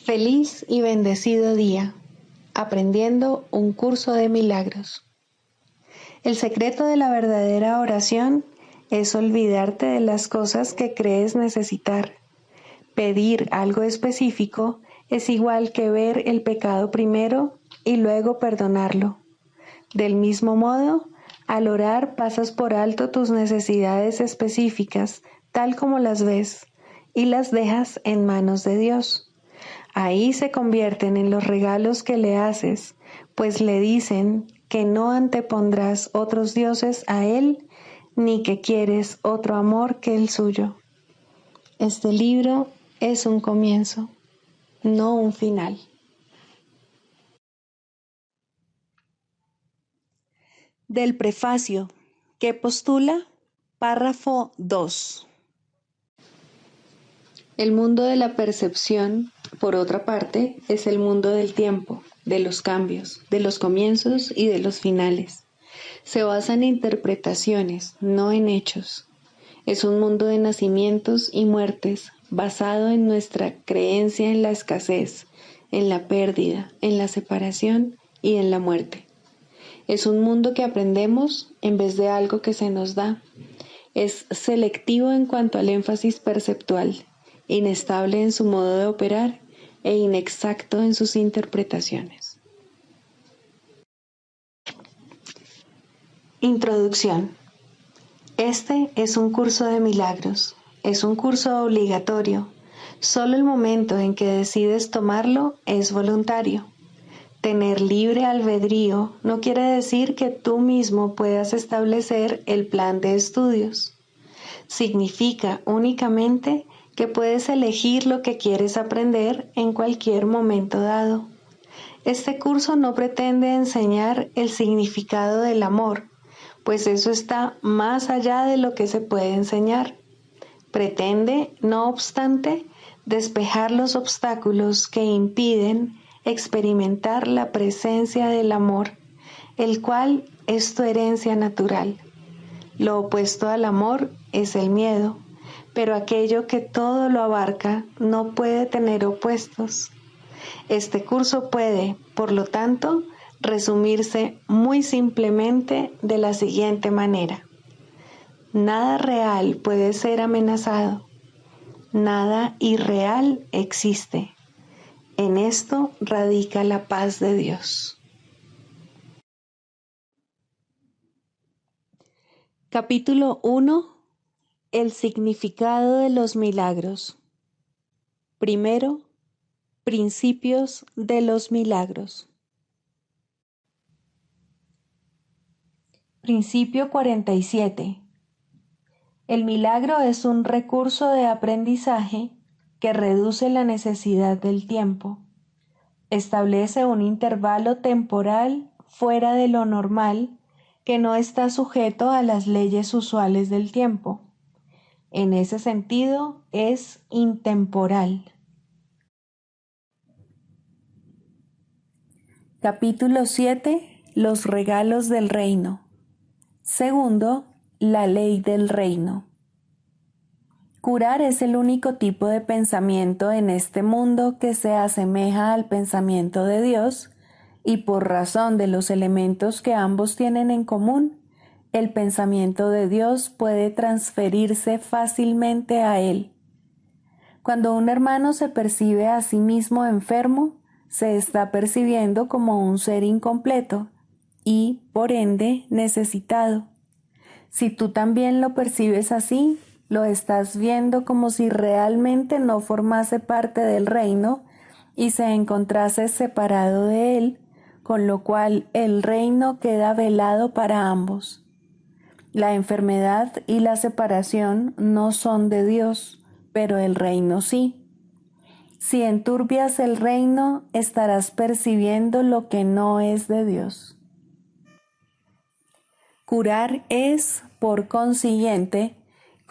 Feliz y bendecido día, aprendiendo un curso de milagros. El secreto de la verdadera oración es olvidarte de las cosas que crees necesitar. Pedir algo específico es igual que ver el pecado primero y luego perdonarlo. Del mismo modo, al orar pasas por alto tus necesidades específicas, tal como las ves, y las dejas en manos de Dios. Ahí se convierten en los regalos que le haces, pues le dicen que no antepondrás otros dioses a Él, ni que quieres otro amor que el suyo. Este libro es un comienzo, no un final. Del prefacio, que postula, párrafo 2. El mundo de la percepción, por otra parte, es el mundo del tiempo, de los cambios, de los comienzos y de los finales. Se basa en interpretaciones, no en hechos. Es un mundo de nacimientos y muertes, basado en nuestra creencia en la escasez, en la pérdida, en la separación y en la muerte. Es un mundo que aprendemos en vez de algo que se nos da. Es selectivo en cuanto al énfasis perceptual, inestable en su modo de operar e inexacto en sus interpretaciones. Introducción. Este es un curso de milagros. Es un curso obligatorio. Solo el momento en que decides tomarlo es voluntario. Tener libre albedrío no quiere decir que tú mismo puedas establecer el plan de estudios. Significa únicamente que puedes elegir lo que quieres aprender en cualquier momento dado. Este curso no pretende enseñar el significado del amor, pues eso está más allá de lo que se puede enseñar. Pretende, no obstante, despejar los obstáculos que impiden experimentar la presencia del amor, el cual es tu herencia natural. Lo opuesto al amor es el miedo, pero aquello que todo lo abarca no puede tener opuestos. Este curso puede, por lo tanto, resumirse muy simplemente de la siguiente manera. Nada real puede ser amenazado. Nada irreal existe. En esto radica la paz de Dios. Capítulo 1. El significado de los milagros. Primero, principios de los milagros. Principio 47. El milagro es un recurso de aprendizaje que reduce la necesidad del tiempo. Establece un intervalo temporal fuera de lo normal que no está sujeto a las leyes usuales del tiempo. En ese sentido, es intemporal. Capítulo 7. Los regalos del reino. Segundo, la ley del reino. Curar es el único tipo de pensamiento en este mundo que se asemeja al pensamiento de Dios, y por razón de los elementos que ambos tienen en común, el pensamiento de Dios puede transferirse fácilmente a él. Cuando un hermano se percibe a sí mismo enfermo, se está percibiendo como un ser incompleto y, por ende, necesitado. Si tú también lo percibes así, lo estás viendo como si realmente no formase parte del reino y se encontrase separado de él, con lo cual el reino queda velado para ambos. La enfermedad y la separación no son de Dios, pero el reino sí. Si enturbias el reino, estarás percibiendo lo que no es de Dios. Curar es, por consiguiente,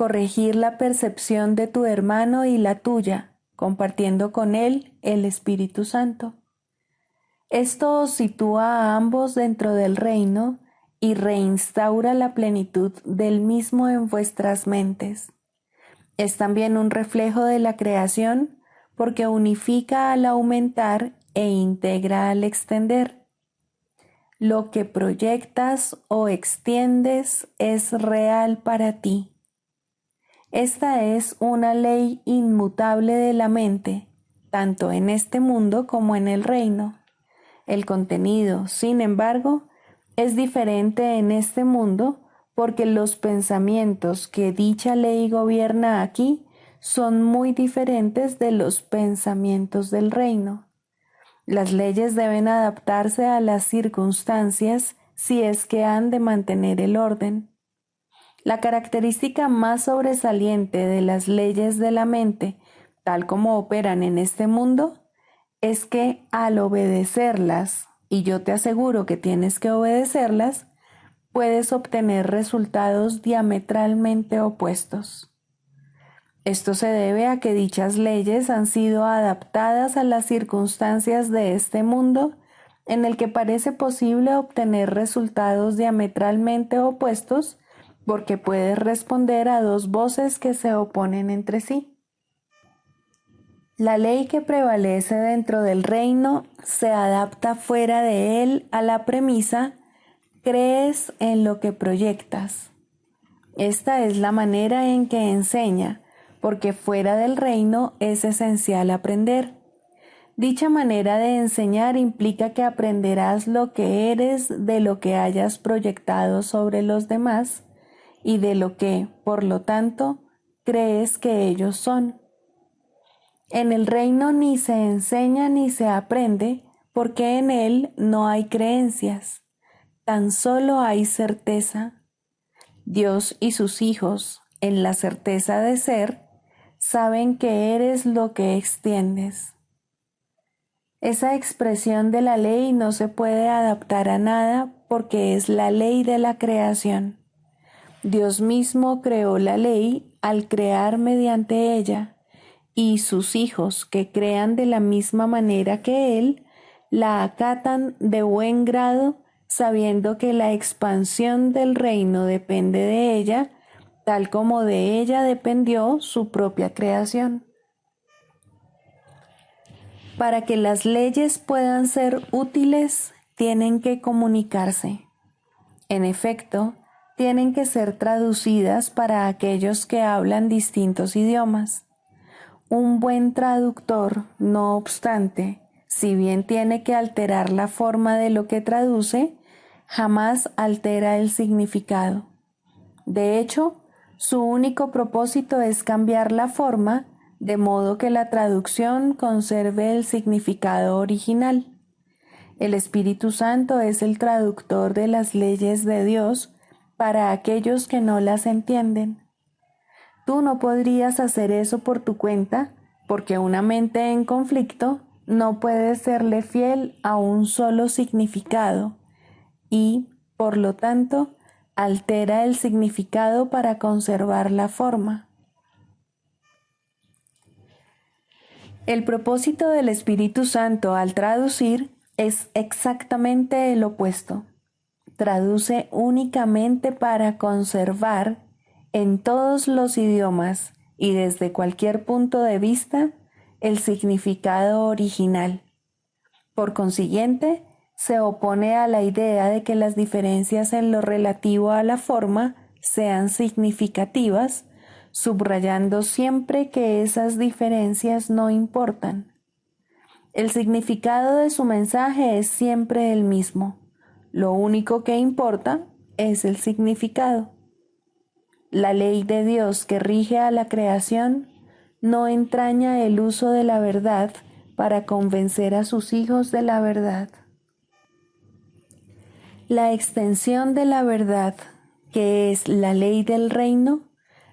corregir la percepción de tu hermano y la tuya, compartiendo con él el Espíritu Santo. Esto os sitúa a ambos dentro del reino y reinstaura la plenitud del mismo en vuestras mentes. Es también un reflejo de la creación, porque unifica al aumentar e integra al extender. Lo que proyectas o extiendes es real para ti. Esta es una ley inmutable de la mente, tanto en este mundo como en el reino. El contenido, sin embargo, es diferente en este mundo porque los pensamientos que dicha ley gobierna aquí son muy diferentes de los pensamientos del reino. Las leyes deben adaptarse a las circunstancias si es que han de mantener el orden. La característica más sobresaliente de las leyes de la mente, tal como operan en este mundo, es que al obedecerlas, y yo te aseguro que tienes que obedecerlas, puedes obtener resultados diametralmente opuestos. Esto se debe a que dichas leyes han sido adaptadas a las circunstancias de este mundo en el que parece posible obtener resultados diametralmente opuestos porque puedes responder a dos voces que se oponen entre sí. La ley que prevalece dentro del reino se adapta fuera de él a la premisa «crees en lo que proyectas». Esta es la manera en que enseña, porque fuera del reino es esencial aprender. Dicha manera de enseñar implica que aprenderás lo que eres de lo que hayas proyectado sobre los demás y de lo que, por lo tanto, crees que ellos son. En el reino ni se enseña ni se aprende porque en él no hay creencias, tan solo hay certeza. Dios y sus hijos, en la certeza de ser, saben que eres lo que extiendes. Esa expresión de la ley no se puede adaptar a nada porque es la ley de la creación. Dios mismo creó la ley al crear mediante ella, y sus hijos que crean de la misma manera que Él, la acatan de buen grado, sabiendo que la expansión del reino depende de ella, tal como de ella dependió su propia creación. Para que las leyes puedan ser útiles, tienen que comunicarse. En efecto, tienen que ser traducidas para aquellos que hablan distintos idiomas. Un buen traductor, no obstante, si bien tiene que alterar la forma de lo que traduce, jamás altera el significado. De hecho, su único propósito es cambiar la forma, de modo que la traducción conserve el significado original. El Espíritu Santo es el traductor de las leyes de Dios para aquellos que no las entienden. Tú no podrías hacer eso por tu cuenta, porque una mente en conflicto no puede serle fiel a un solo significado y, por lo tanto, altera el significado para conservar la forma. El propósito del Espíritu Santo al traducir es exactamente el opuesto. Traduce únicamente para conservar en todos los idiomas y desde cualquier punto de vista el significado original. Por consiguiente, se opone a la idea de que las diferencias en lo relativo a la forma sean significativas, subrayando siempre que esas diferencias no importan. El significado de su mensaje es siempre el mismo. Lo único que importa es el significado. La ley de Dios que rige a la creación no entraña el uso de la verdad para convencer a sus hijos de la verdad. La extensión de la verdad, que es la ley del reino,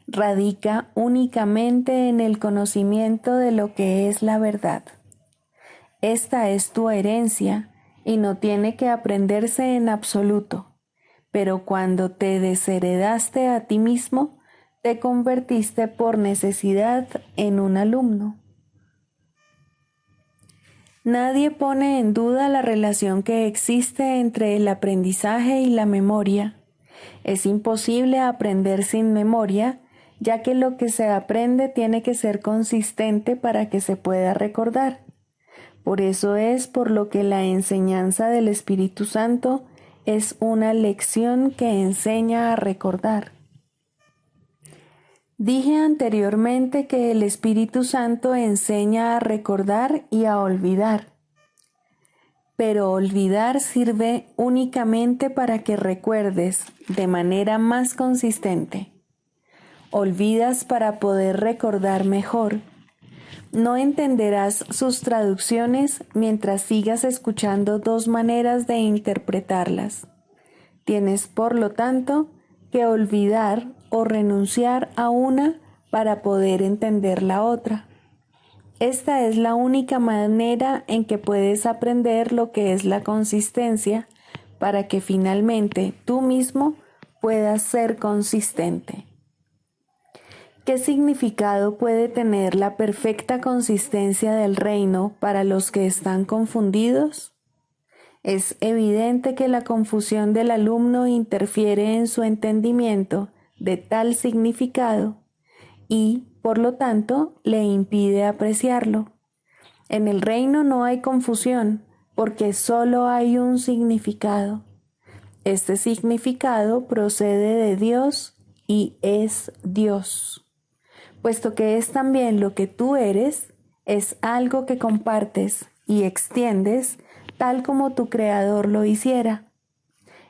radica únicamente en el conocimiento de lo que es la verdad. Esta es tu herencia y no tiene que aprenderse en absoluto, pero cuando te desheredaste a ti mismo, te convertiste por necesidad en un alumno. Nadie pone en duda la relación que existe entre el aprendizaje y la memoria. Es imposible aprender sin memoria ya que lo que se aprende tiene que ser consistente para que se pueda recordar. Por eso es por lo que la enseñanza del Espíritu Santo es una lección que enseña a recordar. Dije anteriormente que el Espíritu Santo enseña a recordar y a olvidar. Pero olvidar sirve únicamente para que recuerdes de manera más consistente. Olvidas para poder recordar mejor. No entenderás sus traducciones mientras sigas escuchando dos maneras de interpretarlas. Tienes, por lo tanto, que olvidar o renunciar a una para poder entender la otra. Esta es la única manera en que puedes aprender lo que es la consistencia para que finalmente tú mismo puedas ser consistente. ¿Qué significado puede tener la perfecta consistencia del reino para los que están confundidos? Es evidente que la confusión del alumno interfiere en su entendimiento de tal significado y, por lo tanto, le impide apreciarlo. En el reino no hay confusión, porque solo hay un significado. Este significado procede de Dios y es Dios. Puesto que es también lo que tú eres, es algo que compartes y extiendes tal como tu Creador lo hiciera.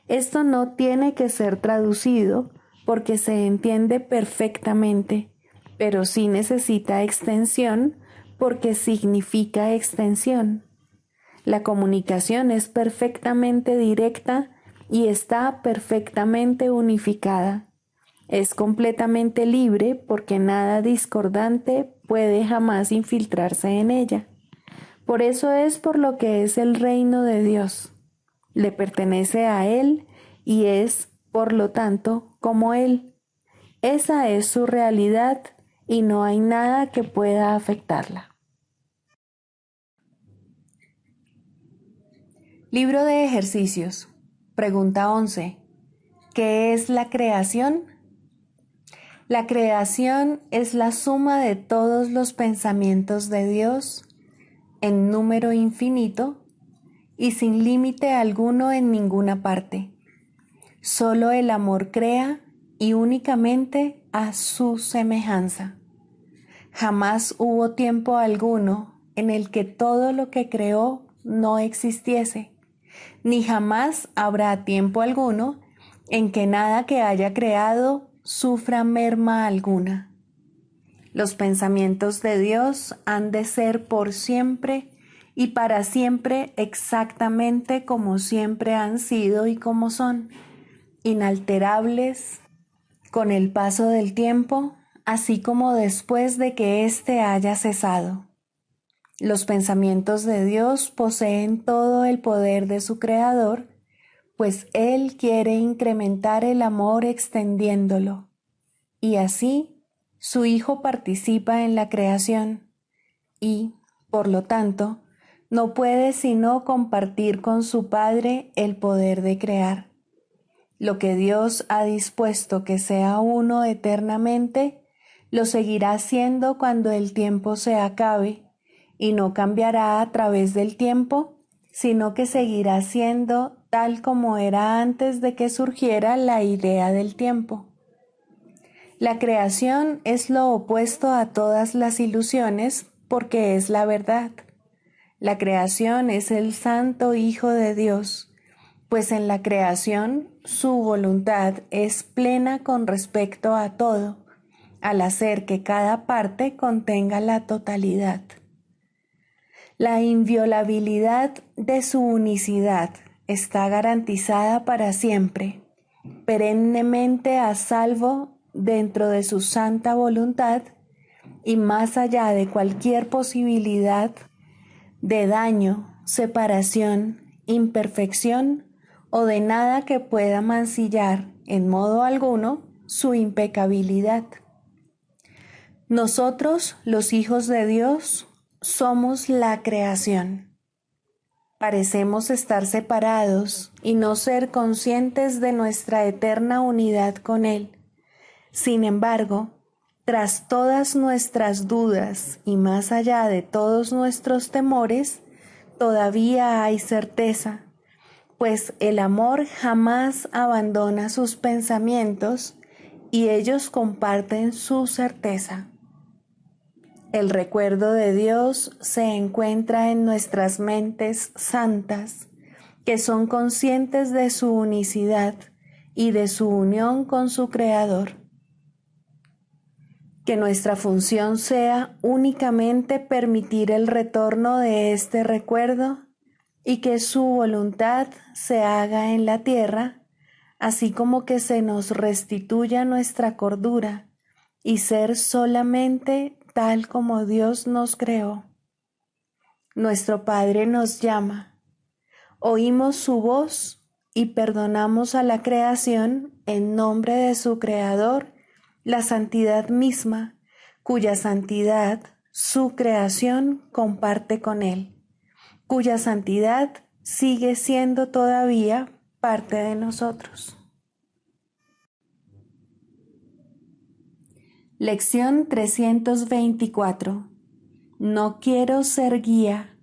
Esto no tiene que ser traducido porque se entiende perfectamente, pero sí necesita extensión porque significa extensión. La comunicación es perfectamente directa y está perfectamente unificada. Es completamente libre porque nada discordante puede jamás infiltrarse en ella. Por eso es por lo que es el reino de Dios. Le pertenece a Él y es, por lo tanto, como Él. Esa es su realidad y no hay nada que pueda afectarla. Libro de ejercicios. Pregunta 11. ¿Qué es la creación? La creación es la suma de todos los pensamientos de Dios en número infinito y sin límite alguno en ninguna parte. Solo el amor crea y únicamente a su semejanza. Jamás hubo tiempo alguno en el que todo lo que creó no existiese, ni jamás habrá tiempo alguno en que nada que haya creado sufra merma alguna. Los pensamientos de Dios han de ser por siempre y para siempre exactamente como siempre han sido y como son, inalterables con el paso del tiempo, así como después de que éste haya cesado. Los pensamientos de Dios poseen todo el poder de su Creador, pues Él quiere incrementar el amor extendiéndolo, y así su Hijo participa en la creación y, por lo tanto, no puede sino compartir con su Padre el poder de crear. Lo que Dios ha dispuesto que sea uno eternamente, lo seguirá siendo cuando el tiempo se acabe, y no cambiará a través del tiempo, sino que seguirá siendo tal como era antes de que surgiera la idea del tiempo. La creación es lo opuesto a todas las ilusiones porque es la verdad. La creación es el Santo Hijo de Dios, pues en la creación su voluntad es plena con respecto a todo, al hacer que cada parte contenga la totalidad. La inviolabilidad de su unicidad está garantizada para siempre, perennemente a salvo dentro de su santa voluntad y más allá de cualquier posibilidad de daño, separación, imperfección o de nada que pueda mancillar en modo alguno su impecabilidad. Nosotros, los hijos de Dios, somos la creación. Parecemos estar separados y no ser conscientes de nuestra eterna unidad con Él. Sin embargo, Tras todas nuestras dudas y más allá de todos nuestros temores, todavía hay certeza, pues el amor jamás abandona sus pensamientos y ellos comparten su certeza. El recuerdo de Dios se encuentra en nuestras mentes santas, que son conscientes de su unicidad y de su unión con su Creador. Que nuestra función sea únicamente permitir el retorno de este recuerdo y que su voluntad se haga en la tierra, así como que se nos restituya nuestra cordura y ser solamente tal como Dios nos creó. Nuestro Padre nos llama, oímos su voz y perdonamos a la creación en nombre de su Creador, la santidad misma, cuya santidad su creación comparte con Él, cuya santidad sigue siendo todavía parte de nosotros. Lección 324. No quiero ser guía,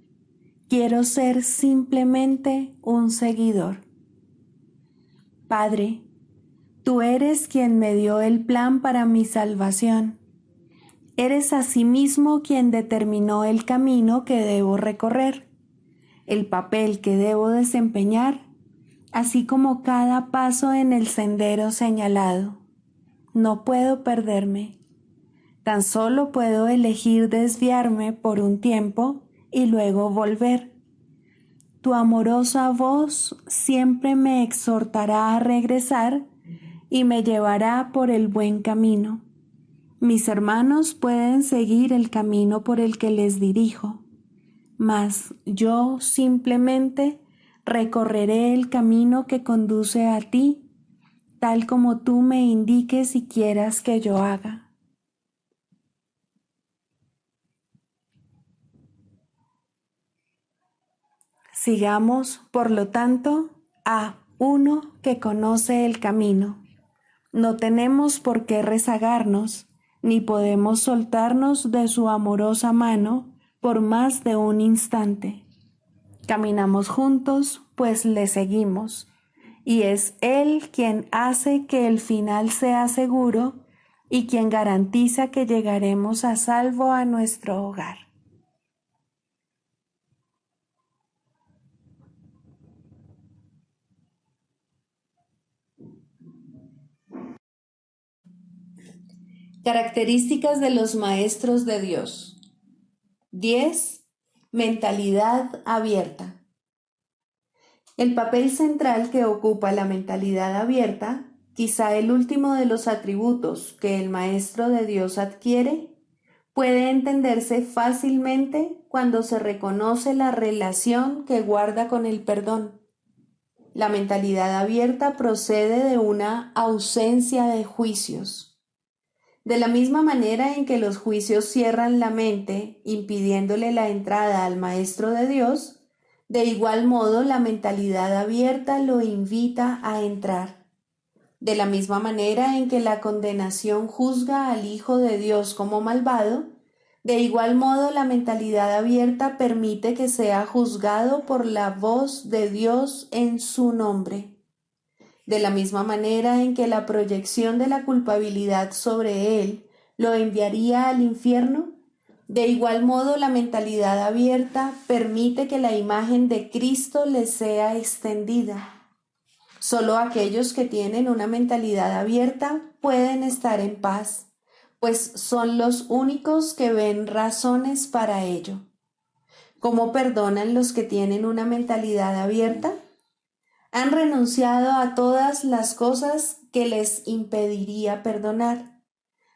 quiero ser simplemente un seguidor. Padre, tú eres quien me dio el plan para mi salvación. Eres asimismo quien determinó el camino que debo recorrer, el papel que debo desempeñar, así como cada paso en el sendero señalado. No puedo perderme. Tan solo puedo elegir desviarme por un tiempo y luego volver. Tu amorosa voz siempre me exhortará a regresar y me llevará por el buen camino. Mis hermanos pueden seguir el camino por el que les dirijo, mas yo simplemente recorreré el camino que conduce a ti, tal como tú me indiques y quieras que yo haga. Sigamos, por lo tanto, a uno que conoce el camino. No tenemos por qué rezagarnos, ni podemos soltarnos de su amorosa mano por más de un instante. Caminamos juntos, pues le seguimos, y es Él quien hace que el final sea seguro y quien garantiza que llegaremos a salvo a nuestro hogar. Características de los maestros de Dios. 10. Mentalidad abierta. El papel central que ocupa la mentalidad abierta, quizá el último de los atributos que el maestro de Dios adquiere, puede entenderse fácilmente cuando se reconoce la relación que guarda con el perdón. La mentalidad abierta procede de una ausencia de juicios. De la misma manera en que los juicios cierran la mente, impidiéndole la entrada al Maestro de Dios, de igual modo la mentalidad abierta lo invita a entrar. De la misma manera en que la condenación juzga al Hijo de Dios como malvado, de igual modo la mentalidad abierta permite que sea juzgado por la voz de Dios en su nombre. De la misma manera en que la proyección de la culpabilidad sobre él lo enviaría al infierno, de igual modo la mentalidad abierta permite que la imagen de Cristo le sea extendida. Solo aquellos que tienen una mentalidad abierta pueden estar en paz, pues son los únicos que ven razones para ello. ¿Cómo perdonan los que tienen una mentalidad abierta? Han renunciado a todas las cosas que les impediría perdonar.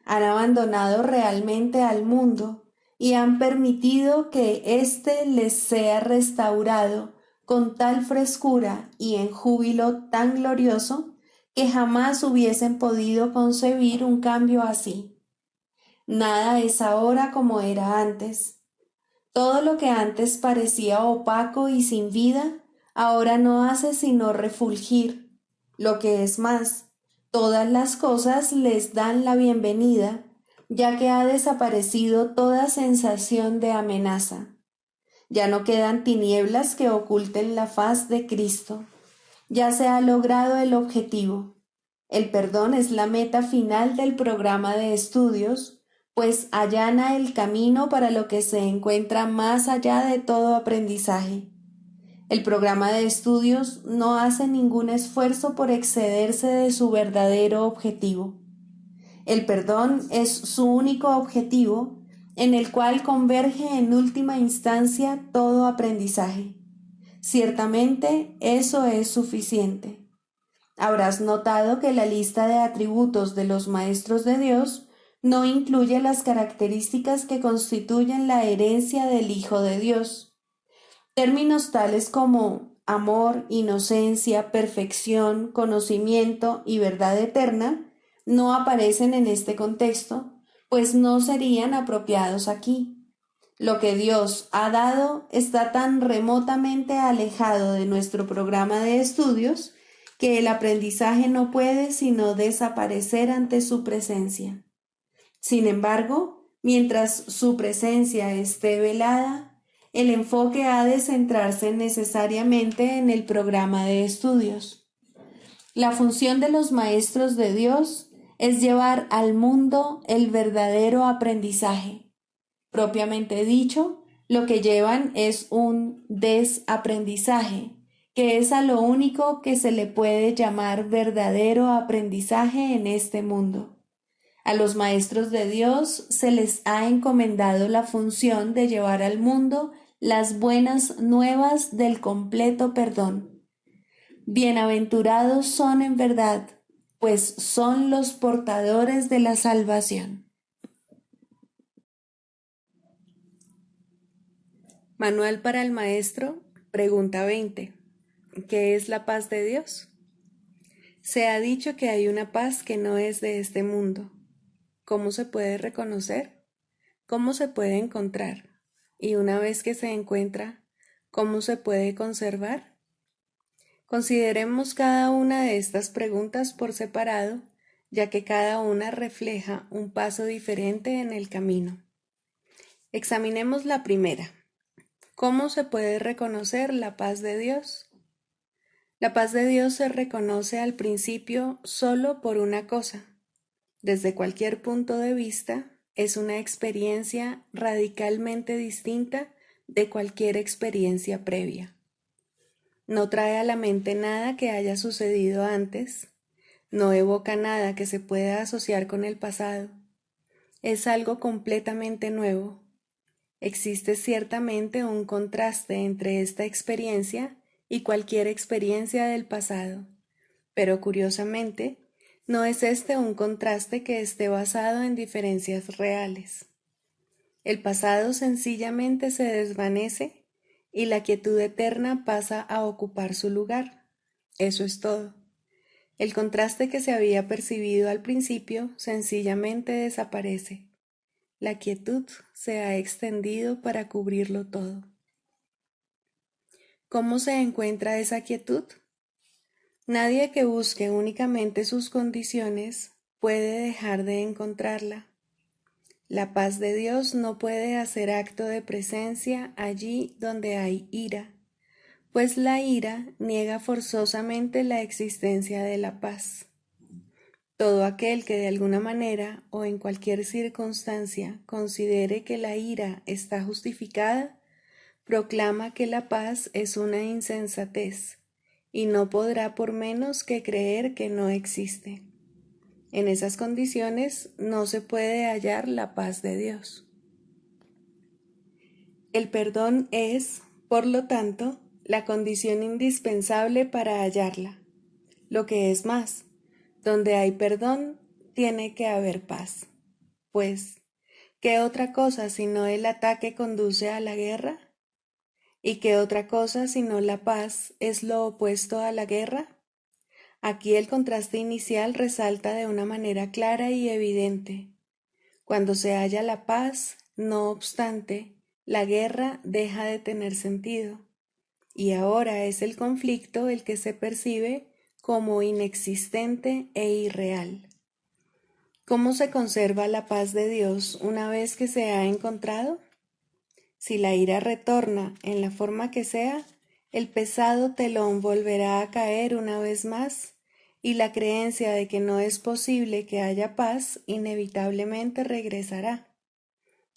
Han abandonado realmente al mundo y han permitido que éste les sea restaurado con tal frescura y en júbilo tan glorioso que jamás hubiesen podido concebir un cambio así. Nada es ahora como era antes. Todo lo que antes parecía opaco y sin vida, ahora no hace sino refulgir. Lo que es más, todas las cosas les dan la bienvenida, ya que ha desaparecido toda sensación de amenaza. Ya no quedan tinieblas que oculten la faz de Cristo. Ya se ha logrado el objetivo. El perdón es la meta final del programa de estudios, pues allana el camino para lo que se encuentra más allá de todo aprendizaje. El programa de estudios no hace ningún esfuerzo por excederse de su verdadero objetivo. El perdón es su único objetivo, en el cual converge en última instancia todo aprendizaje. Ciertamente eso es suficiente. Habrás notado que la lista de atributos de los maestros de Dios no incluye las características que constituyen la herencia del Hijo de Dios. Términos tales como amor, inocencia, perfección, conocimiento y verdad eterna no aparecen en este contexto, pues no serían apropiados aquí. Lo que Dios ha dado está tan remotamente alejado de nuestro programa de estudios que el aprendizaje no puede sino desaparecer ante su presencia. Sin embargo, mientras su presencia esté velada, el enfoque ha de centrarse necesariamente en el programa de estudios. La función de los maestros de Dios es llevar al mundo el verdadero aprendizaje. Propiamente dicho, lo que llevan es un desaprendizaje, que es a lo único que se le puede llamar verdadero aprendizaje en este mundo. A los maestros de Dios se les ha encomendado la función de llevar al mundo las buenas nuevas del completo perdón. Bienaventurados son en verdad, pues son los portadores de la salvación. Manual para el maestro, pregunta 20. ¿Qué es la paz de Dios? Se ha dicho que hay una paz que no es de este mundo. ¿Cómo se puede reconocer? ¿Cómo se puede encontrar? Y una vez que se encuentra, ¿cómo se puede conservar? Consideremos cada una de estas preguntas por separado, ya que cada una refleja un paso diferente en el camino. Examinemos la primera. ¿Cómo se puede reconocer la paz de Dios? La paz de Dios se reconoce al principio solo por una cosa. Desde cualquier punto de vista, es una experiencia radicalmente distinta de cualquier experiencia previa. No trae a la mente nada que haya sucedido antes, no evoca nada que se pueda asociar con el pasado. Es algo completamente nuevo. Existe ciertamente un contraste entre esta experiencia y cualquier experiencia del pasado, pero curiosamente, no es este un contraste que esté basado en diferencias reales. El pasado sencillamente se desvanece y la quietud eterna pasa a ocupar su lugar. Eso es todo. El contraste que se había percibido al principio sencillamente desaparece. La quietud se ha extendido para cubrirlo todo. ¿Cómo se encuentra esa quietud? Nadie que busque únicamente sus condiciones puede dejar de encontrarla. La paz de Dios no puede hacer acto de presencia allí donde hay ira, pues la ira niega forzosamente la existencia de la paz. Todo aquel que de alguna manera o en cualquier circunstancia considere que la ira está justificada, proclama que la paz es una insensatez y no podrá por menos que creer que no existe. En esas condiciones no se puede hallar la paz de Dios. El perdón es, por lo tanto, la condición indispensable para hallarla. Lo que es más, donde hay perdón, tiene que haber paz. Pues, ¿qué otra cosa sino el ataque conduce a la guerra? ¿Y qué otra cosa sino la paz es lo opuesto a la guerra? Aquí el contraste inicial resalta de una manera clara y evidente. Cuando se halla la paz, no obstante, la guerra deja de tener sentido, y ahora es el conflicto el que se percibe como inexistente e irreal. ¿Cómo se conserva la paz de Dios una vez que se ha encontrado? Si la ira retorna en la forma que sea, el pesado telón volverá a caer una vez más, y la creencia de que no es posible que haya paz inevitablemente regresará.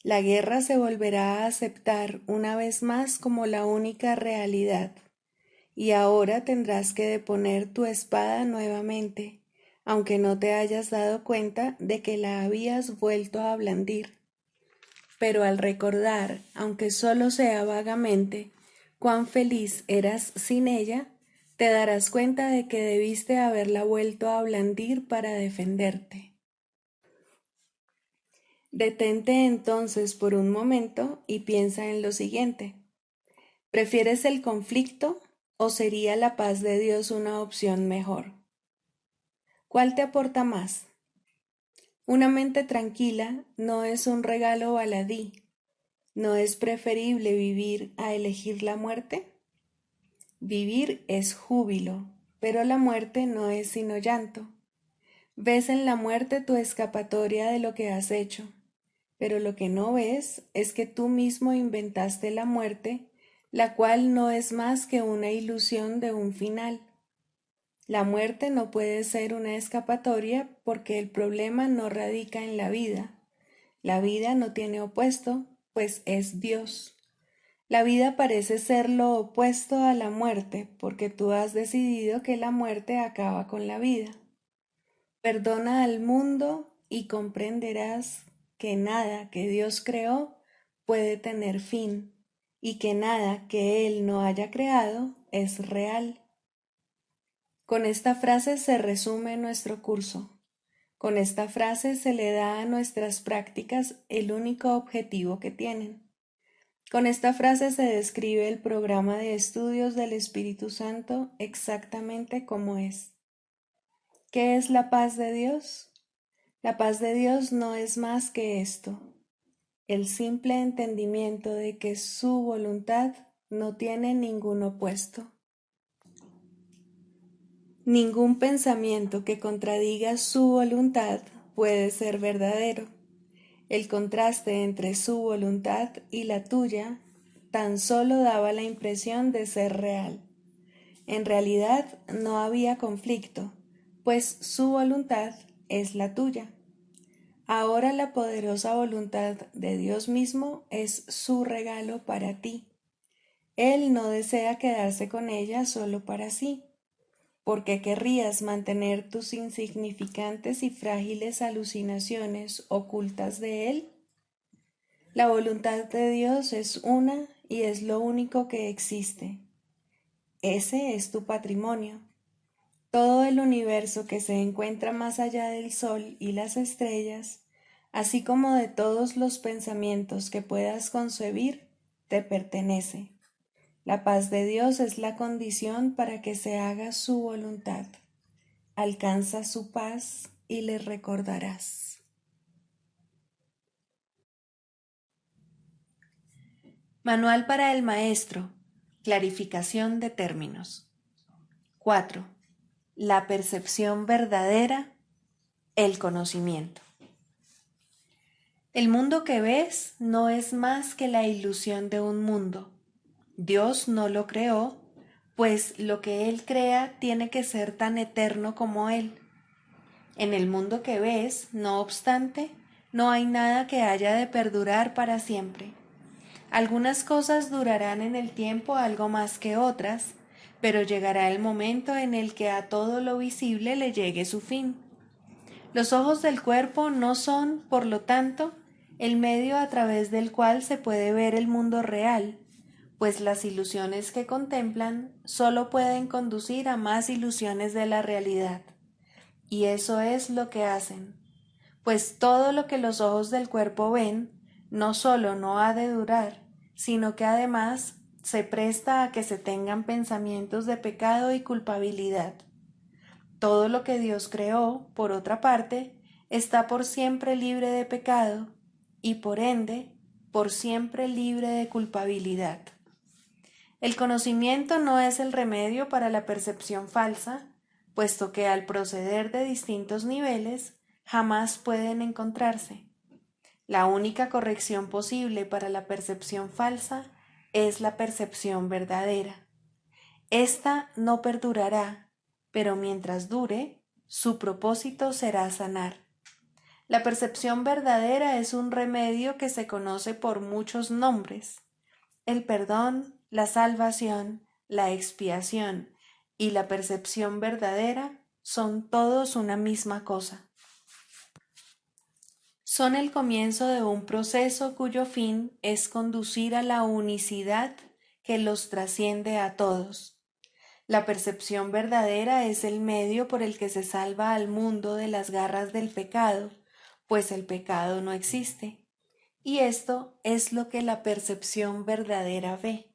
La guerra se volverá a aceptar una vez más como la única realidad, y ahora tendrás que deponer tu espada nuevamente, aunque no te hayas dado cuenta de que la habías vuelto a blandir. Pero al recordar, aunque solo sea vagamente, cuán feliz eras sin ella, te darás cuenta de que debiste haberla vuelto a blandir para defenderte. Detente entonces por un momento y piensa en lo siguiente. ¿Prefieres el conflicto o sería la paz de Dios una opción mejor? ¿Cuál te aporta más? Una mente tranquila no es un regalo baladí. ¿No es preferible vivir a elegir la muerte? Vivir es júbilo, pero la muerte no es sino llanto. Ves en la muerte tu escapatoria de lo que has hecho, pero lo que no ves es que tú mismo inventaste la muerte, la cual no es más que una ilusión de un final. La muerte no puede ser una escapatoria porque el problema no radica en la vida. La vida no tiene opuesto, pues es Dios. La vida parece ser lo opuesto a la muerte porque tú has decidido que la muerte acaba con la vida. Perdona al mundo y comprenderás que nada que Dios creó puede tener fin y que nada que Él no haya creado es real. Con esta frase se resume nuestro curso. Con esta frase se le da a nuestras prácticas el único objetivo que tienen. Con esta frase se describe el programa de estudios del Espíritu Santo exactamente como es. ¿Qué es la paz de Dios? La paz de Dios no es más que esto, el simple entendimiento de que su voluntad no tiene ningún opuesto. Ningún pensamiento que contradiga su voluntad puede ser verdadero. El contraste entre su voluntad y la tuya tan solo daba la impresión de ser real. En realidad no había conflicto, pues su voluntad es la tuya. Ahora la poderosa voluntad de Dios mismo es su regalo para ti. Él no desea quedarse con ella solo para sí. ¿Por qué querrías mantener tus insignificantes y frágiles alucinaciones ocultas de Él? La voluntad de Dios es una y es lo único que existe. Ese es tu patrimonio. Todo el universo que se encuentra más allá del sol y las estrellas, así como de todos los pensamientos que puedas concebir, te pertenece. La paz de Dios es la condición para que se haga su voluntad. Alcanza su paz y le recordarás. Manual para el maestro. Clarificación de términos. 4. La percepción verdadera, el conocimiento. El mundo que ves no es más que la ilusión de un mundo. Dios no lo creó, pues lo que Él crea tiene que ser tan eterno como Él. En el mundo que ves, no obstante, no hay nada que haya de perdurar para siempre. Algunas cosas durarán en el tiempo algo más que otras, pero llegará el momento en el que a todo lo visible le llegue su fin. Los ojos del cuerpo no son, por lo tanto, el medio a través del cual se puede ver el mundo real, pues las ilusiones que contemplan solo pueden conducir a más ilusiones de la realidad. Y eso es lo que hacen, pues todo lo que los ojos del cuerpo ven no solo no ha de durar, sino que además se presta a que se tengan pensamientos de pecado y culpabilidad. Todo lo que Dios creó, por otra parte, está por siempre libre de pecado y por ende, por siempre libre de culpabilidad. El conocimiento no es el remedio para la percepción falsa, puesto que al proceder de distintos niveles, jamás pueden encontrarse. La única corrección posible para la percepción falsa es la percepción verdadera. Esta no perdurará, pero mientras dure, su propósito será sanar. La percepción verdadera es un remedio que se conoce por muchos nombres. El perdón, la salvación, la expiación y la percepción verdadera son todos una misma cosa. Son el comienzo de un proceso cuyo fin es conducir a la unicidad que los trasciende a todos. La percepción verdadera es el medio por el que se salva al mundo de las garras del pecado, pues el pecado no existe. Y esto es lo que la percepción verdadera ve.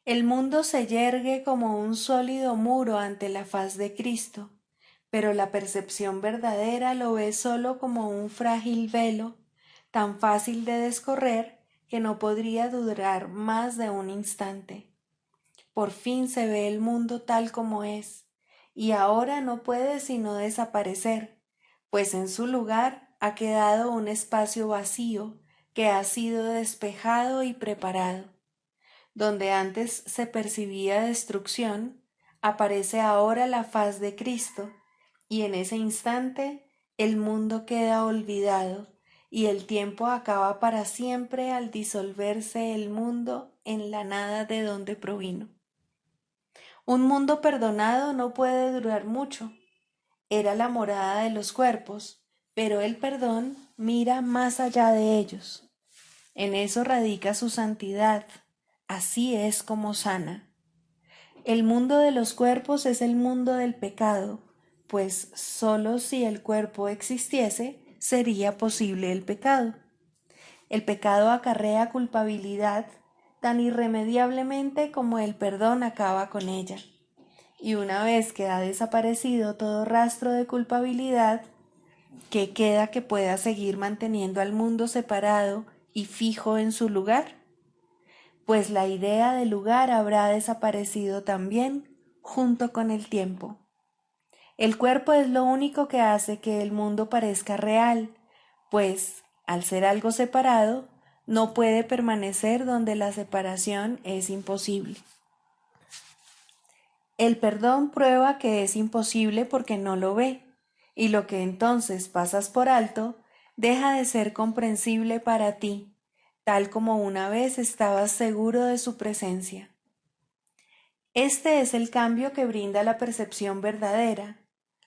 El mundo se yergue como un sólido muro ante la faz de Cristo, pero la percepción verdadera lo ve solo como un frágil velo, tan fácil de descorrer que no podría durar más de un instante. Por fin se ve el mundo tal como es, y ahora no puede sino desaparecer, pues en su lugar ha quedado un espacio vacío que ha sido despejado y preparado. Donde antes se percibía destrucción, aparece ahora la faz de Cristo, y en ese instante el mundo queda olvidado, y el tiempo acaba para siempre al disolverse el mundo en la nada de donde provino. Un mundo perdonado no puede durar mucho. Era la morada de los cuerpos, pero el perdón mira más allá de ellos. En eso radica su santidad. Así es como sana. El mundo de los cuerpos es el mundo del pecado, pues sólo si el cuerpo existiese sería posible el pecado. El pecado acarrea culpabilidad tan irremediablemente como el perdón acaba con ella. Y una vez que ha desaparecido todo rastro de culpabilidad, ¿qué queda que pueda seguir manteniendo al mundo separado y fijo en su lugar? Pues la idea de lugar habrá desaparecido también junto con el tiempo. El cuerpo es lo único que hace que el mundo parezca real, pues, al ser algo separado, no puede permanecer donde la separación es imposible. El perdón prueba que es imposible porque no lo ve, y lo que entonces pasas por alto deja de ser comprensible para ti, tal como una vez estabas seguro de su presencia. Este es el cambio que brinda la percepción verdadera.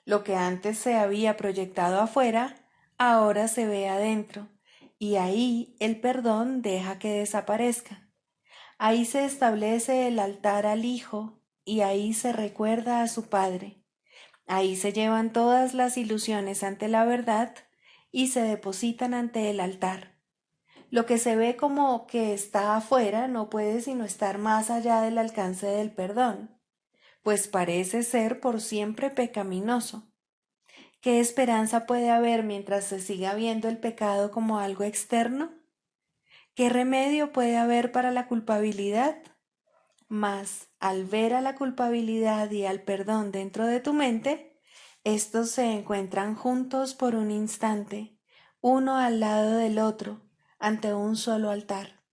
Lo que antes se había proyectado afuera, ahora se ve adentro, y ahí el perdón deja que desaparezca. Ahí se establece el altar al Hijo, y ahí se recuerda a su Padre. Ahí se llevan todas las ilusiones ante la verdad y se depositan ante el altar. Lo que se ve como que está afuera no puede sino estar más allá del alcance del perdón, pues parece ser por siempre pecaminoso. ¿Qué esperanza puede haber mientras se siga viendo el pecado como algo externo? ¿Qué remedio puede haber para la culpabilidad? Mas, al ver a la culpabilidad y al perdón dentro de tu mente, estos se encuentran juntos por un instante, uno al lado del otro, ante un solo altar.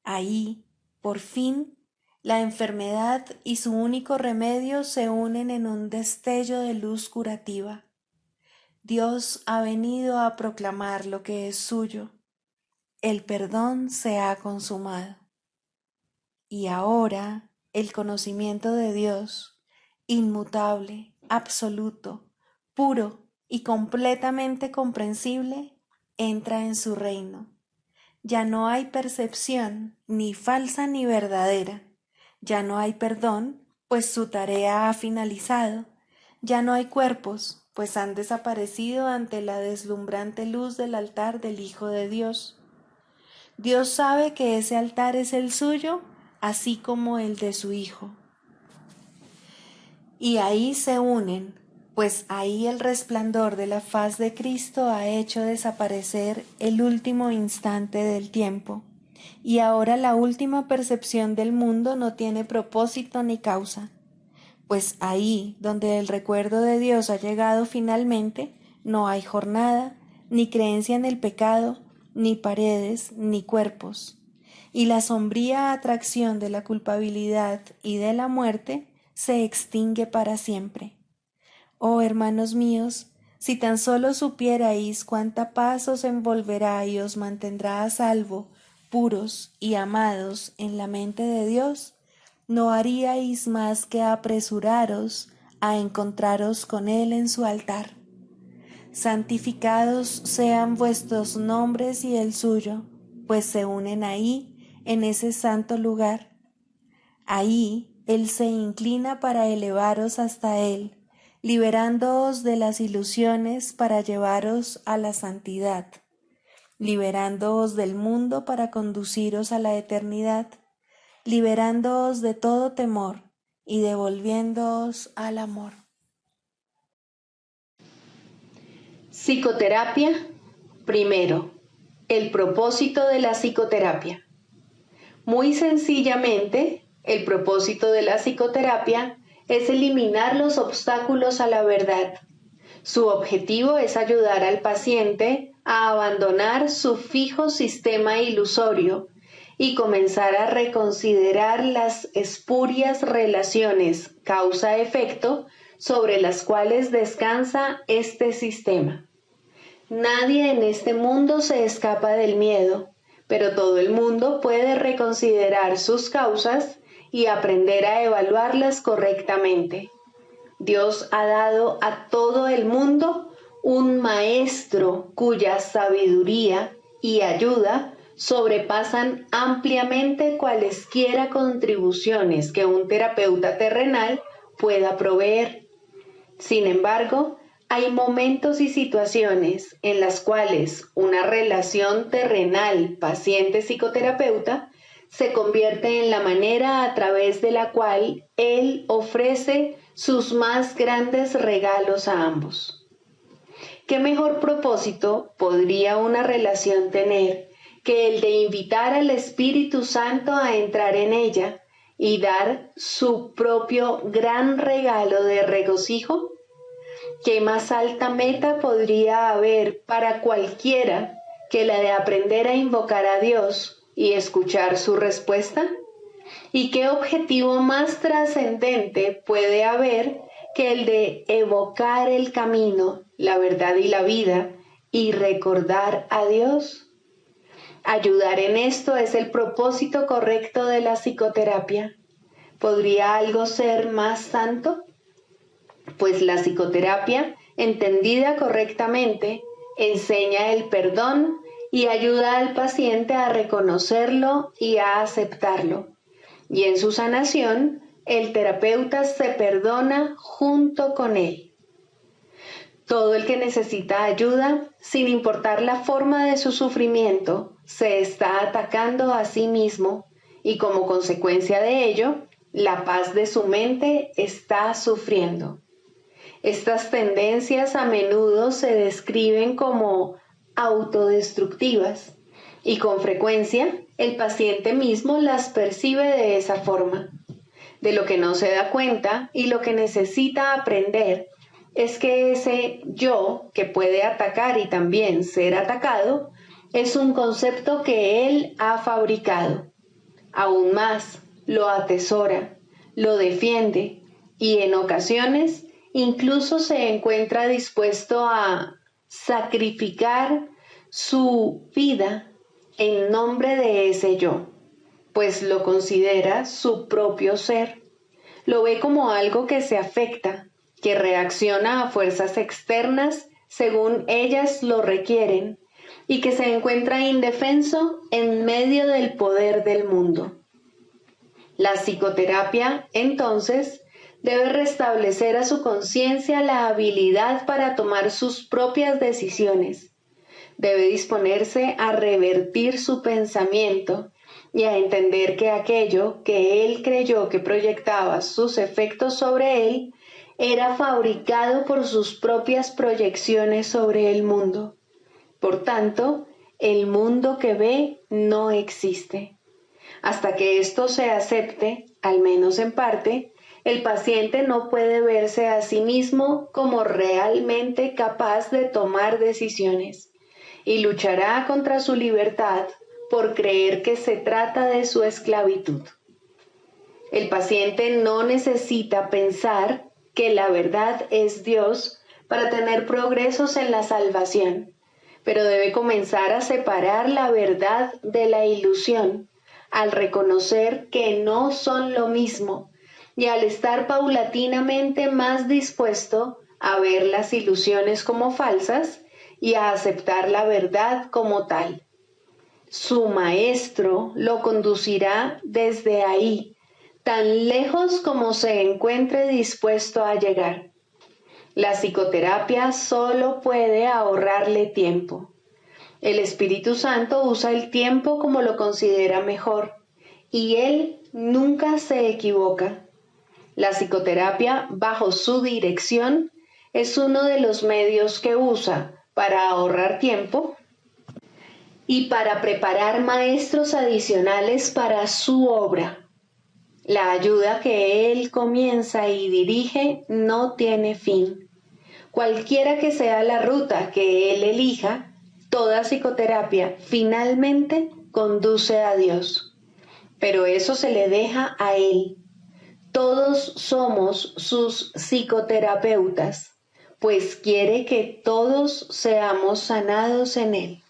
Ahí, por fin, la enfermedad y su único remedio se unen en un destello de luz curativa. Dios ha venido a proclamar lo que es suyo. El perdón se ha consumado. Y ahora el conocimiento de Dios, inmutable, absoluto, puro y completamente comprensible, entra en su reino. Ya no hay percepción, ni falsa ni verdadera. Ya no hay perdón, pues su tarea ha finalizado. Ya no hay cuerpos, pues han desaparecido ante la deslumbrante luz del altar del Hijo de Dios. Dios sabe que ese altar es el suyo, así como el de su Hijo. Y ahí se unen, pues ahí el resplandor de la faz de Cristo ha hecho desaparecer el último instante del tiempo, y ahora la última percepción del mundo no tiene propósito ni causa, pues ahí donde el recuerdo de Dios ha llegado finalmente, No hay jornada, ni creencia en el pecado, ni paredes, ni cuerpos. Y la sombría atracción de la culpabilidad y de la muerte se extingue para siempre. Oh hermanos míos, si tan solo supierais cuánta paz os envolverá y os mantendrá a salvo, puros y amados en la mente de Dios, no haríais más que apresuraros a encontraros con Él en su altar. Santificados sean vuestros nombres y el suyo, pues se unen ahí, en ese santo lugar. Ahí Él se inclina para elevaros hasta Él, liberándoos de las ilusiones para llevaros a la santidad, liberándoos del mundo para conduciros a la eternidad, liberándoos de todo temor y devolviéndoos al amor. Psicoterapia. Primero, el propósito de la psicoterapia. Muy sencillamente, el propósito de la psicoterapia es eliminar los obstáculos a la verdad. Su objetivo es ayudar al paciente a abandonar su fijo sistema ilusorio y comenzar a reconsiderar las espurias relaciones causa-efecto sobre las cuales descansa este sistema. Nadie en este mundo se escapa del miedo, pero todo el mundo puede reconsiderar sus causas y aprender a evaluarlas correctamente. Dios ha dado a todo el mundo un maestro cuya sabiduría y ayuda sobrepasan ampliamente cualesquiera contribuciones que un terapeuta terrenal pueda proveer. Sin embargo, hay momentos y situaciones en las cuales una relación terrenal paciente-psicoterapeuta se convierte en la manera a través de la cual él ofrece sus más grandes regalos a ambos. ¿Qué mejor propósito podría una relación tener que el de invitar al Espíritu Santo a entrar en ella y dar su propio gran regalo de regocijo? ¿Qué más alta meta podría haber para cualquiera que la de aprender a invocar a Dios y escuchar su respuesta? ¿Y qué objetivo más trascendente puede haber que el de evocar el camino, la verdad y la vida y recordar a Dios? Ayudar en esto es el propósito correcto de la psicoterapia. ¿Podría algo ser más santo? Pues la psicoterapia, entendida correctamente, enseña el perdón y ayuda al paciente a reconocerlo y a aceptarlo. Y en su sanación, el terapeuta se perdona junto con él. Todo el que necesita ayuda, sin importar la forma de su sufrimiento, se está atacando a sí mismo y como consecuencia de ello, la paz de su mente está sufriendo. Estas tendencias a menudo se describen como autodestructivas y con frecuencia el paciente mismo las percibe de esa forma. De lo que no se da cuenta y lo que necesita aprender es que ese yo que puede atacar y también ser atacado es un concepto que él ha fabricado. Aún más, lo atesora, lo defiende y en ocasiones incluso se encuentra dispuesto a sacrificar su vida en nombre de ese yo, pues lo considera su propio ser. Lo ve como algo que se afecta, que reacciona a fuerzas externas según ellas lo requieren y que se encuentra indefenso en medio del poder del mundo. La psicoterapia, entonces, debe restablecer a su conciencia la habilidad para tomar sus propias decisiones. Debe disponerse a revertir su pensamiento y a entender que aquello que él creyó que proyectaba sus efectos sobre él era fabricado por sus propias proyecciones sobre el mundo. Por tanto, el mundo que ve no existe. Hasta que esto se acepte, al menos en parte, El paciente no puede verse a sí mismo como realmente capaz de tomar decisiones y luchará contra su libertad por creer que se trata de su esclavitud. El paciente no necesita pensar que la verdad es Dios para tener progresos en la salvación, pero debe comenzar a separar la verdad de la ilusión al reconocer que no son lo mismo y al estar paulatinamente más dispuesto a ver las ilusiones como falsas y a aceptar la verdad como tal. Su maestro lo conducirá desde ahí, tan lejos como se encuentre dispuesto a llegar. La psicoterapia solo puede ahorrarle tiempo. El Espíritu Santo usa el tiempo como lo considera mejor, y Él nunca se equivoca. La psicoterapia, bajo su dirección, es uno de los medios que usa para ahorrar tiempo y para preparar maestros adicionales para su obra. La ayuda que Él comienza y dirige no tiene fin. Cualquiera que sea la ruta que Él elija, toda psicoterapia finalmente conduce a Dios. Pero eso se le deja a Él. Todos somos sus psicoterapeutas, pues quiere que todos seamos sanados en Él.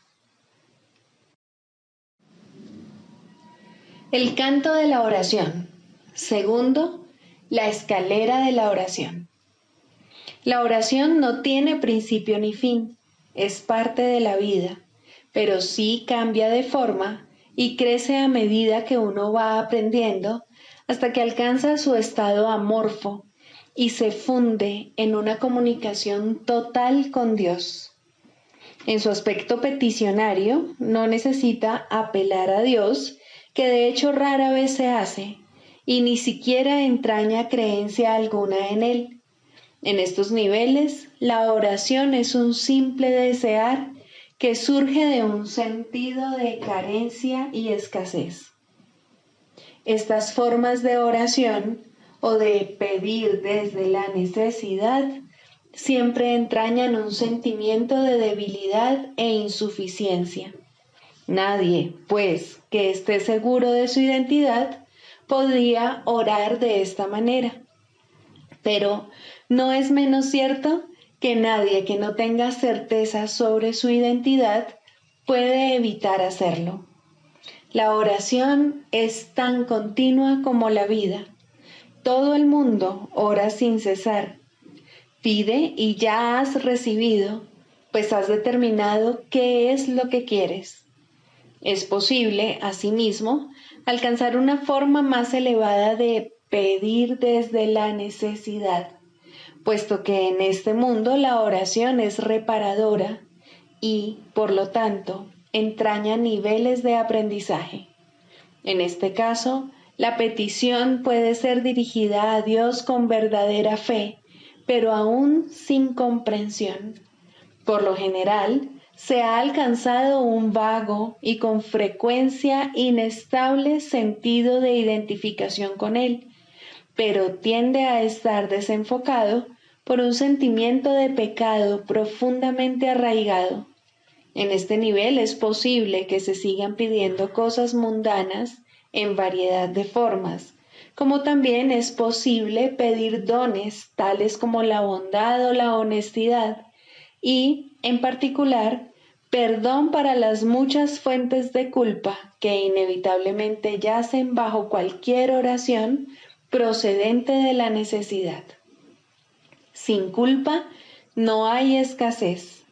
El canto de la oración. Segundo, la escalera de la oración. La oración no tiene principio ni fin, es parte de la vida, pero sí cambia de forma y crece a medida que uno va aprendiendo hasta que alcanza su estado amorfo y se funde en una comunicación total con Dios. En su aspecto peticionario, no necesita apelar a Dios, que de hecho rara vez se hace, y ni siquiera entraña creencia alguna en Él. En estos niveles, la oración es un simple desear que surge de un sentido de carencia y escasez. Estas formas de oración o de pedir desde la necesidad siempre entrañan un sentimiento de debilidad e insuficiencia. Nadie, pues, que esté seguro de su identidad, podría orar de esta manera. Pero no es menos cierto que nadie que no tenga certeza sobre su identidad puede evitar hacerlo. La oración es tan continua como la vida. Todo el mundo ora sin cesar. Pide y ya has recibido, pues has determinado qué es lo que quieres. Es posible, asimismo, alcanzar una forma más elevada de pedir desde la necesidad, puesto que en este mundo la oración es reparadora y, por lo tanto, entraña niveles de aprendizaje. En este caso, la petición puede ser dirigida a Dios con verdadera fe, pero aún sin comprensión. Por lo general, se ha alcanzado un vago y con frecuencia inestable sentido de identificación con Él, pero tiende a estar desenfocado por un sentimiento de pecado profundamente arraigado. En este nivel es posible que se sigan pidiendo cosas mundanas en variedad de formas, como también es posible pedir dones tales como la bondad o la honestidad y, en particular, perdón para las muchas fuentes de culpa que inevitablemente yacen bajo cualquier oración procedente de la necesidad. Sin culpa no hay escasez.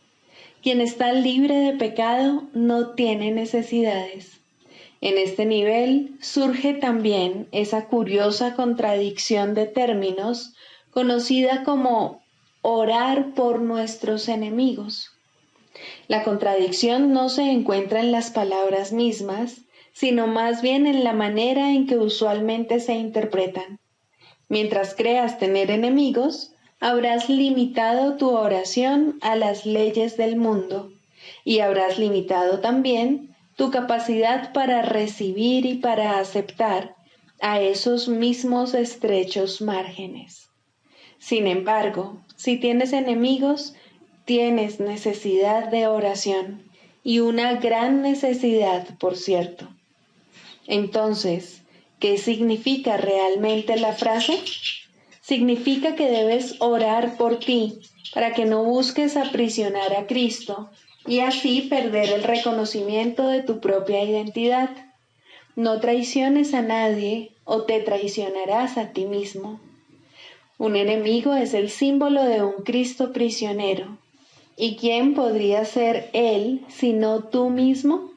Quien está libre de pecado no tiene necesidades. En este nivel surge también esa curiosa contradicción de términos conocida como orar por nuestros enemigos. La contradicción no se encuentra en las palabras mismas, sino más bien en la manera en que usualmente se interpretan. Mientras creas tener enemigos, habrás limitado tu oración a las leyes del mundo y habrás limitado también tu capacidad para recibir y para aceptar a esos mismos estrechos márgenes. Sin embargo, si tienes enemigos, tienes necesidad de oración, y una gran necesidad, por cierto. Entonces, ¿qué significa realmente la frase? Significa que debes orar por ti para que no busques aprisionar a Cristo y así perder el reconocimiento de tu propia identidad. No traiciones a nadie o te traicionarás a ti mismo. Un enemigo es el símbolo de un Cristo prisionero. ¿Y quién podría ser él sino tú mismo?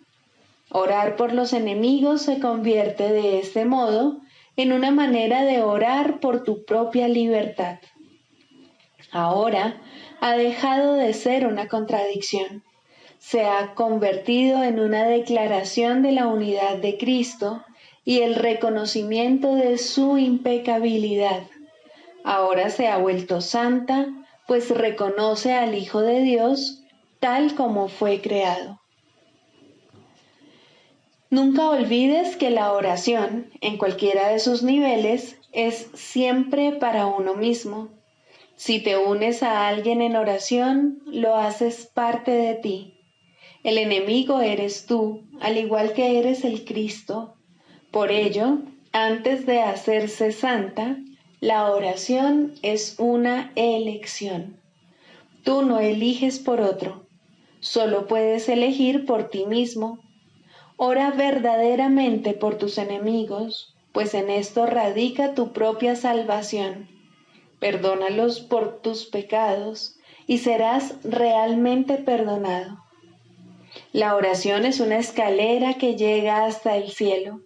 Orar por los enemigos se convierte de este modo en una manera de orar por tu propia libertad. Ahora ha dejado de ser una contradicción. Se ha convertido en una declaración de la unidad de Cristo y el reconocimiento de su impecabilidad. Ahora se ha vuelto santa, pues reconoce al Hijo de Dios tal como fue creado. Nunca olvides que la oración, en cualquiera de sus niveles, es siempre para uno mismo. Si te unes a alguien en oración, lo haces parte de ti. El enemigo eres tú, al igual que eres el Cristo. Por ello, antes de hacerse santa, la oración es una elección. Tú no eliges por otro, solo puedes elegir por ti mismo. Ora verdaderamente por tus enemigos, pues en esto radica tu propia salvación. Perdónalos por tus pecados y serás realmente perdonado. La oración es una escalera que llega hasta el cielo.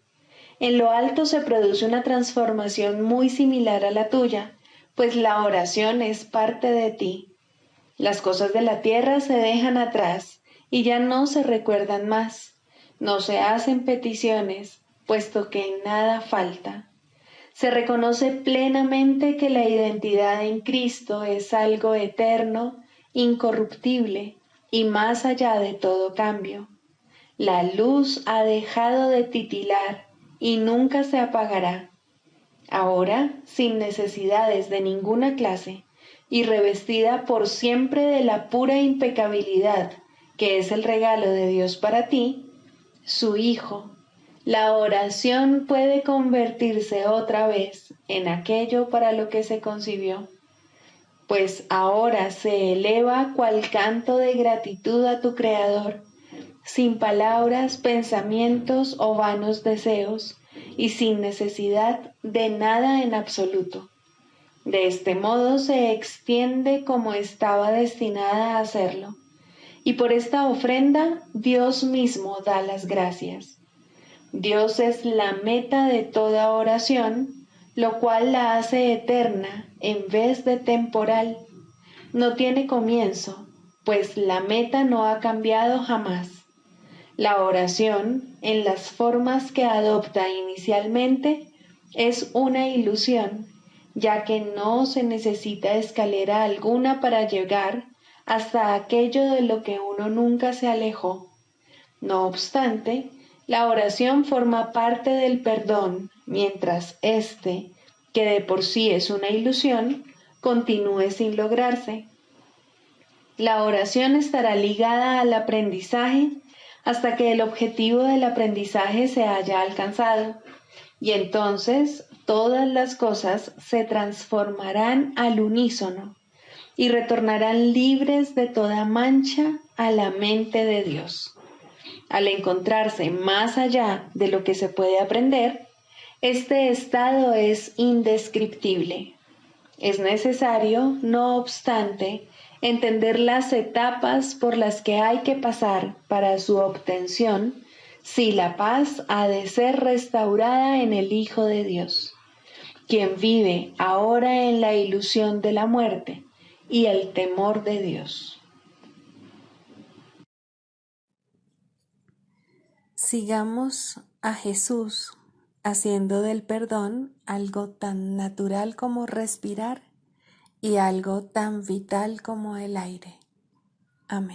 En lo alto se produce una transformación muy similar a la tuya, pues la oración es parte de ti. Las cosas de la tierra se dejan atrás y ya no se recuerdan más. No se hacen peticiones, puesto que nada falta. Se reconoce plenamente que la identidad en Cristo es algo eterno, incorruptible y más allá de todo cambio. La luz ha dejado de titilar y nunca se apagará. Ahora, sin necesidades de ninguna clase y revestida por siempre de la pura impecabilidad que es el regalo de Dios para ti, su Hijo, la oración puede convertirse otra vez en aquello para lo que se concibió, pues ahora se eleva cual canto de gratitud a tu Creador, sin palabras, pensamientos o vanos deseos, y sin necesidad de nada en absoluto. De este modo se extiende como estaba destinada a hacerlo, y por esta ofrenda Dios mismo da las gracias. Dios es la meta de toda oración, lo cual la hace eterna en vez de temporal. No tiene comienzo, pues la meta no ha cambiado jamás. La oración, en las formas que adopta inicialmente, es una ilusión, ya que no se necesita escalera alguna para llegar hasta aquello de lo que uno nunca se alejó. No obstante, la oración forma parte del perdón, mientras éste, que de por sí es una ilusión, continúe sin lograrse. La oración estará ligada al aprendizaje hasta que el objetivo del aprendizaje se haya alcanzado, y entonces todas las cosas se transformarán al unísono y retornarán libres de toda mancha a la mente de Dios. Al encontrarse más allá de lo que se puede aprender, este estado es indescriptible. Es necesario, no obstante, entender las etapas por las que hay que pasar para su obtención, si la paz ha de ser restaurada en el Hijo de Dios, quien vive ahora en la ilusión de la muerte y el temor de Dios. Sigamos a Jesús haciendo del perdón algo tan natural como respirar y algo tan vital como el aire. Amén.